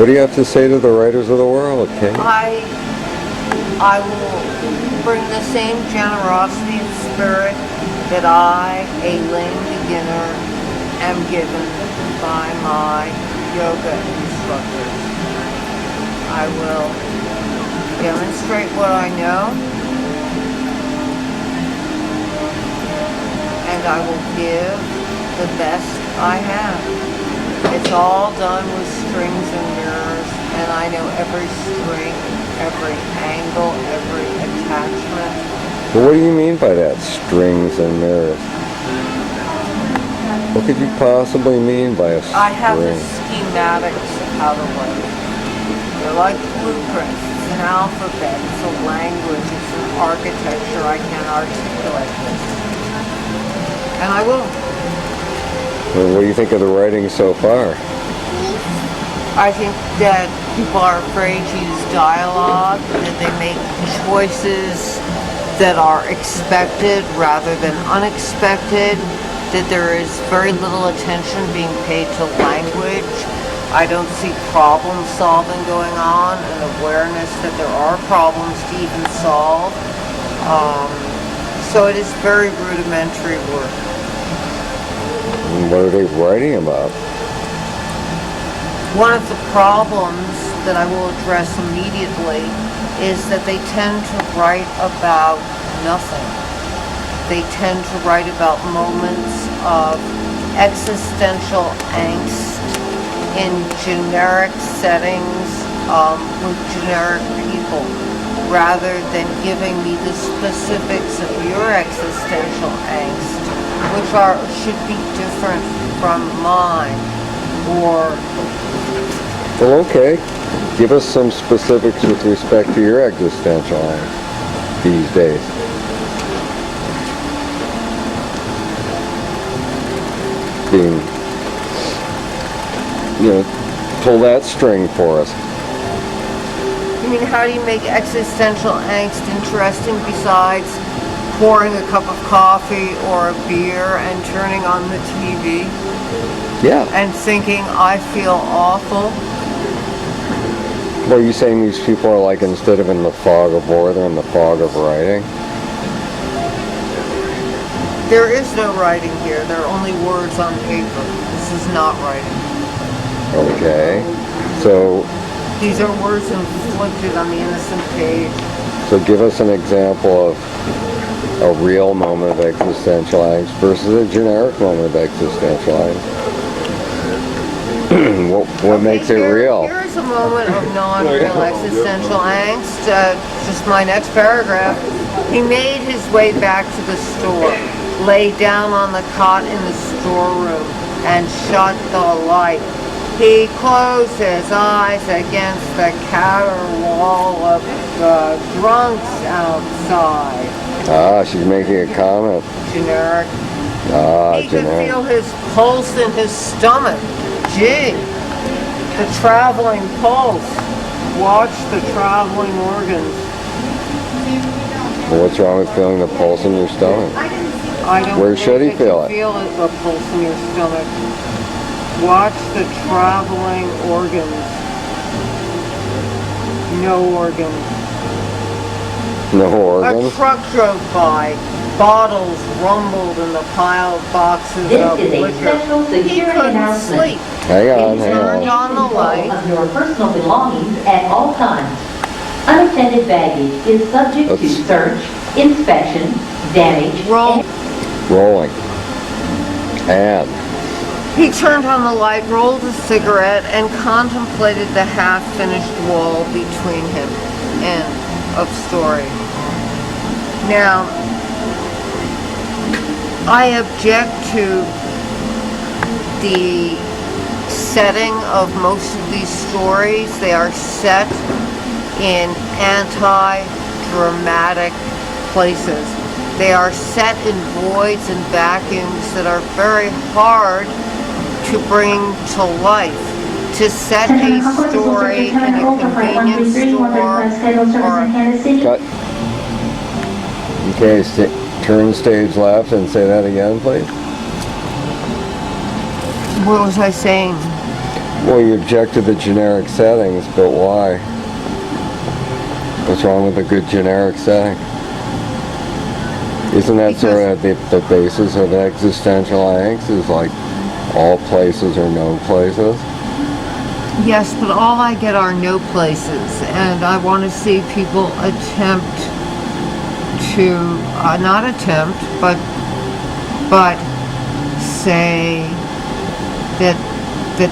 What do you have to say to the writers of the world, Kate? I will bring the same generosity of spirit that I, a lame beginner, am given by my yoga instructors. I will demonstrate what I know, and I will give the best I have. It's all done with strings and mirrors, and I know every string, every angle, every attachment. Well, what do you mean by that, strings and mirrors? What could you possibly mean by a string? I have the schematics out of way. They're like blueprints. It's an alphabet, it's a language, it's an architecture. I can't articulate this. And I will. Well, what do you think of the writing so far? I think that people are afraid to use dialogue, that they make choices that are expected rather than unexpected, that there is very little attention being paid to language. I don't see problem solving going on and awareness that there are problems to even solve. So it is very rudimentary work. And what are they writing about? One of the problems that I will address immediately is that they tend to write about nothing. They tend to write about moments of existential angst in generic settings with generic people, rather than giving me the specifics of your existential angst, which should be different from mine. Or Well, okay. Give us some specifics with respect to your existential angst these days. Being, pull that string for us. I mean, how do you make existential angst interesting besides pouring a cup of coffee or a beer and turning on the TV? Yeah. And thinking, I feel awful? Well, are you saying these people are like, instead of in the fog of war, they're in the fog of writing? There is no writing here. There are only words on paper. This is not writing. Okay. So These are words inflicted on the innocent page. So give us an example of a real moment of existential angst versus a generic moment of existential angst. what makes it real? Here is a moment of non-real existential angst. Just my next paragraph. He made his way back to the store, lay down on the cot in the storeroom, and shut the light. He closed his eyes against the caterwaul of the drunks outside. Ah, she's making a comment. Generic. He could feel his pulse in his stomach. Gee, the traveling pulse. Watch the traveling organs. Well, what's wrong with feeling the pulse in your stomach? I don't Where should he think feel you it? Feel the pulse in your stomach. Watch the traveling organs. No organs. No organs? A truck drove by. Bottles rumbled in the piled boxes of liquor. He couldn't sleep. Hang on. He turned on the light. Of your personal belongings at all times. Unattended baggage is subject to search, inspection, damage, Rolling. And he turned on the light, rolled a cigarette, and contemplated the half-finished wall between him. End of story. Now, I object to the setting of most of these stories. They are set in anti-dramatic places. They are set in voids and vacuums that are very hard to bring to life. To set a story in a convenience store or okay, turn stage left and say that again, please. what was I saying? Well, you object to the generic settings, but why? What's wrong with a good generic setting? Isn't that sort of the basis of existential angst, is like all places or no places? Yes, but all I get are no places, and I want to see people attempt to, not attempt, but say that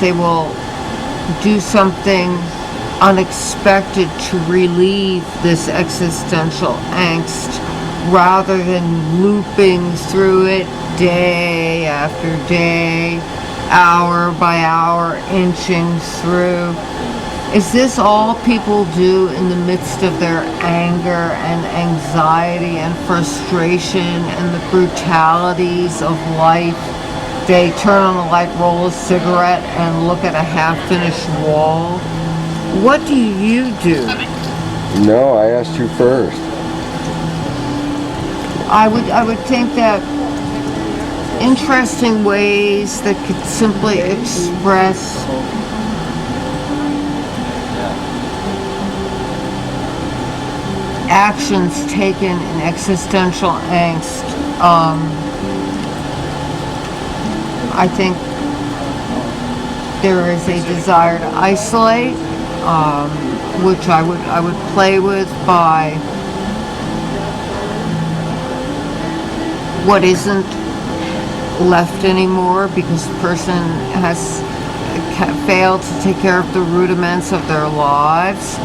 they will do something unexpected to relieve this existential angst, rather than looping through it day after day, hour by hour, inching through. Is this all people do in the midst of their anger and anxiety and frustration and the brutalities of life? They turn on the light, roll a cigarette, and look at a half-finished wall. What do you do? No, I asked you first. I would think that interesting ways that could simply express actions taken in existential angst. I think there is a desire to isolate, which I would play with by what isn't left anymore, because the person has failed to take care of the rudiments of their lives.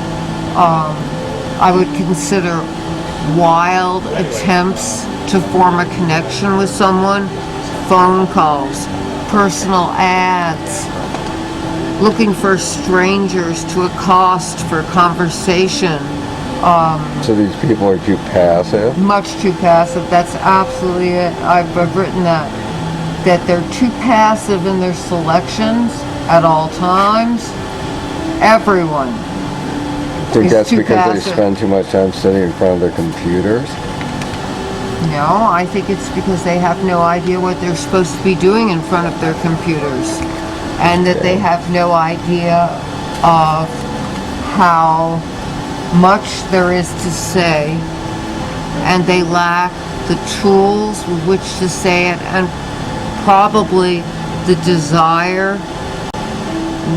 I would consider wild attempts to form a connection with someone, phone calls, personal ads, looking for strangers to accost for conversation. So these people are too passive? Much too passive. That's absolutely it. I've written that they're too passive in their selections at all times. Everyone. I think is that's too because passive. they spend too much time sitting in front of their computers. No, I think it's because they have no idea what they're supposed to be doing in front of their computers, and that they have no idea of how much there is to say, and they lack the tools with which to say it, and probably the desire,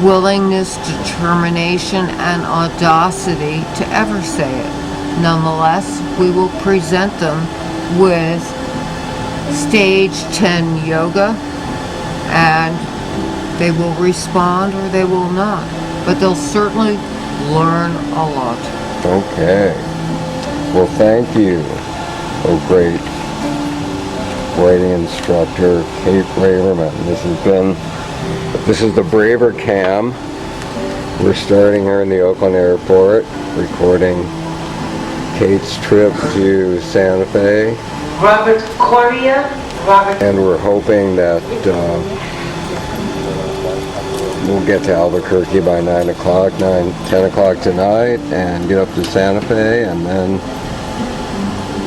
willingness, determination, and audacity to ever say it. Nonetheless, we will present them with stage 10 yoga, and they will respond or they will not, but they'll certainly learn a lot. Okay. Well, thank you, oh great writing instructor Kate Braverman. This is the Braver Cam. We're starting here in the Oakland airport, recording Kate's trip to Santa Fe. Robert Correa. And we're hoping that we'll get to Albuquerque by 10 o'clock tonight, and get up to Santa Fe, and then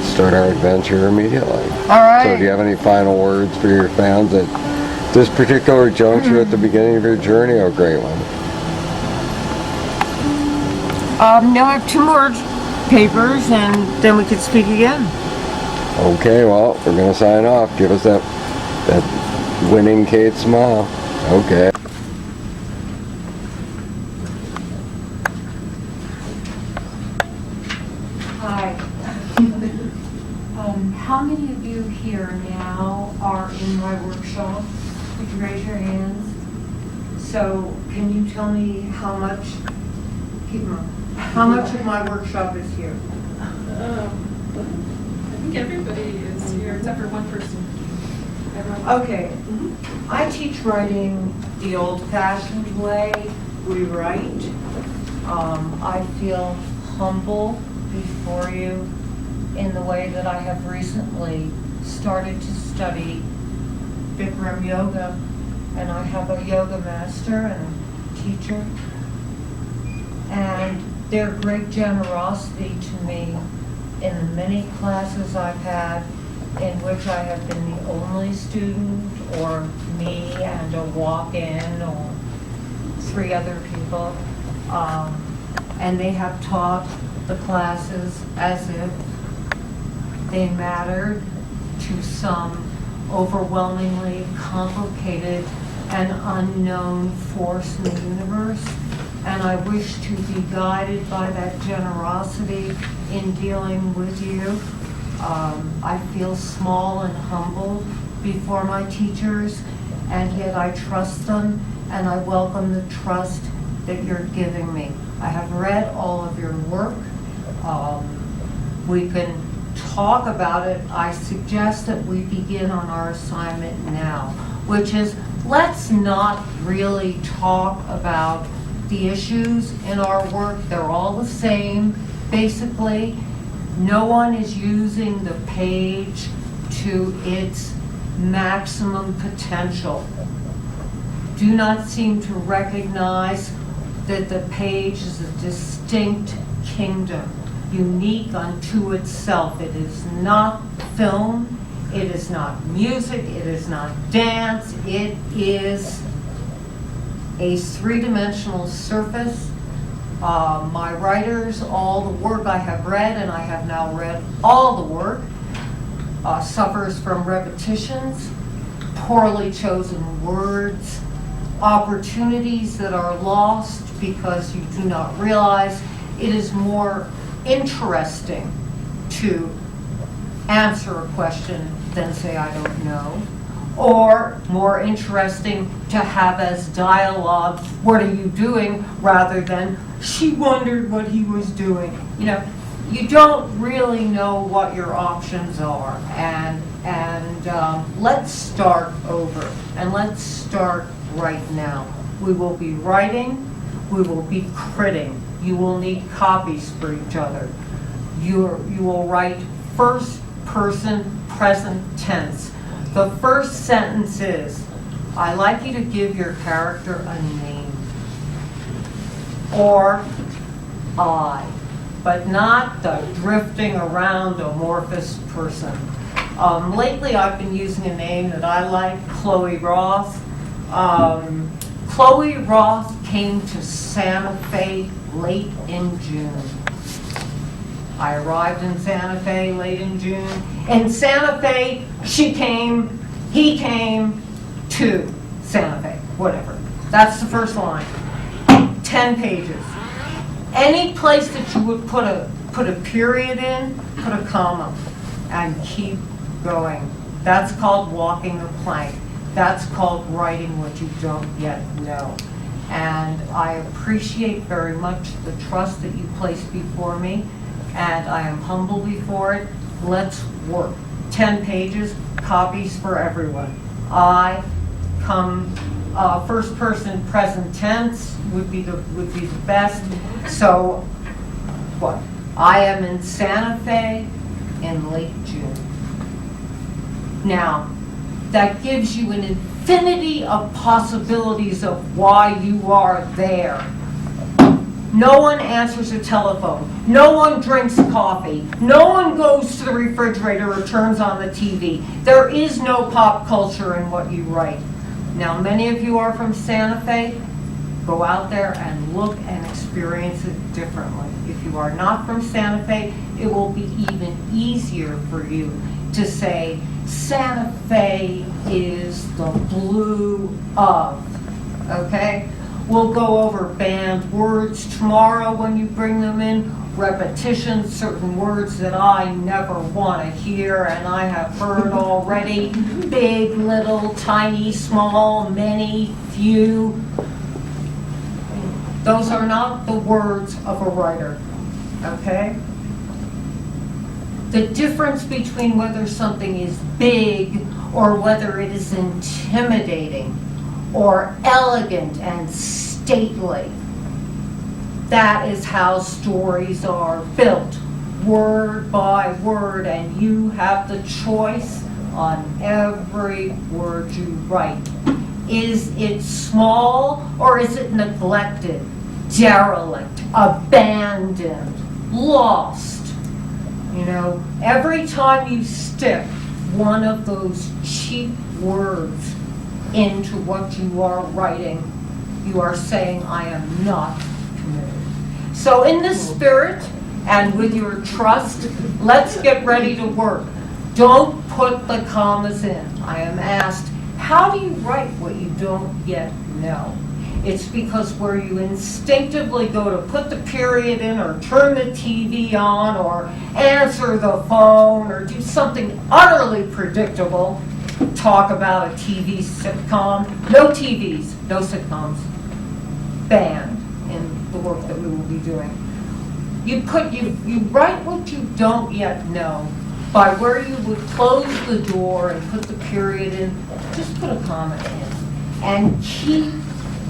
start our adventure immediately. All right. So do you have any final words for your fans at this particular juncture at the beginning of your journey? Oh, great one. No, I have 2 more papers, and then we could speak again. Okay, well, we're going to sign off. Give us that winning Kate smile. Okay. Hi. How many of you here now are in my workshop? Would you raise your hands? So, can you tell me how much? Keep them up. How much of my workshop is here? I think everybody is here except for one person. Everyone. Okay. I teach writing the old-fashioned way. We write. I feel humble before you in the way that I have recently started to study Bikram yoga, and I have a yoga master and a teacher, and their great generosity to me in the many classes I've had in which I have been the only student, or me and a walk-in, or 3 other people, and they have taught the classes as if they mattered to some overwhelmingly complicated and unknown force in the universe. And I wish to be guided by that generosity in dealing with you. I feel small and humble before my teachers, and yet I trust them, and I welcome the trust that you're giving me. I have read all of your work. We can talk about it. I suggest that we begin on our assignment now, which is, let's not really talk about the issues in our work. They're all the same. Basically, no one is using the page to its maximum potential. Do not seem to recognize that the page is a distinct kingdom, unique unto itself. It is not film, it is not music, it is not dance, it is a 3-dimensional surface. My writers, all the work I have read, and I have now read all the work, suffers from repetitions, poorly chosen words, opportunities that are lost because you do not realize it is more interesting to answer a question than say, I don't know. Or more interesting to have as dialogue, what are you doing, rather than, she wondered what he was doing. You know, you don't really know what your options are. And let's start over, and let's start right now. We will be writing, we will be critting. You will need copies for each other. You will write first person present tense. The first sentence is, I'd like you to give your character a name. Or I, but not the drifting around amorphous person. Lately I've been using a name that I like, Chloe Roth. Chloe Roth came to Santa Fe late in June. I arrived in Santa Fe late in June. In Santa Fe, he came to Santa Fe, whatever. That's the first line. 10 pages. Any place that you would put a period in, put a comma, and keep going. That's called walking the plank. That's called writing what you don't yet know. And I appreciate very much the trust that you place before me, and I am humble before it. Let's work. 10 pages, copies for everyone. I come, first person present tense would be the best. So, what? I am in Santa Fe in late June. Now, that gives you an infinity of possibilities of why you are there. No one answers a telephone. No one drinks coffee. No one goes to the refrigerator or turns on the TV. There is no pop culture in what you write. Now, many of you are from Santa Fe. Go out there and look and experience it differently. If you are not from Santa Fe, it will be even easier for you to say, Santa Fe is the blue of, okay? We'll go over banned words tomorrow when you bring them in, repetitions, certain words that I never want to hear and I have heard already, big, little, tiny, small, many, few. Those are not the words of a writer, okay? The difference between whether something is big or whether it is intimidating or elegant and stately, that is how stories are built, word by word, and you have the choice on every word you write. Is it small or is it neglected, derelict, abandoned, lost? You know, every time you stick one of those cheap words into what you are writing, you are saying, I am not committed. So in this spirit, and with your trust, let's get ready to work. Don't put the commas in. I am asked, how do you write what you don't yet know? It's because where you instinctively go to put the period in or turn the TV on or answer the phone or do something utterly predictable, talk about a TV sitcom, no TVs, no sitcoms, banned in the work that we will be doing. You write what you don't yet know by where you would close the door and put the period in, just put a comma in, and keep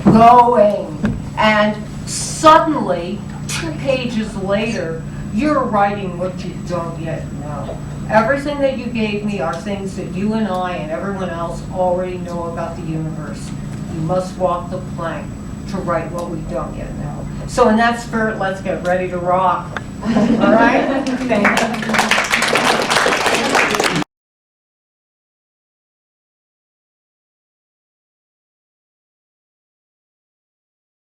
going. And suddenly, 2 pages later, you're writing what you don't yet know. Everything that you gave me are things that you and I and everyone else already know about the universe. You must walk the plank to write what we don't yet know. So in that spirit, let's get ready to rock. All right? Thank you.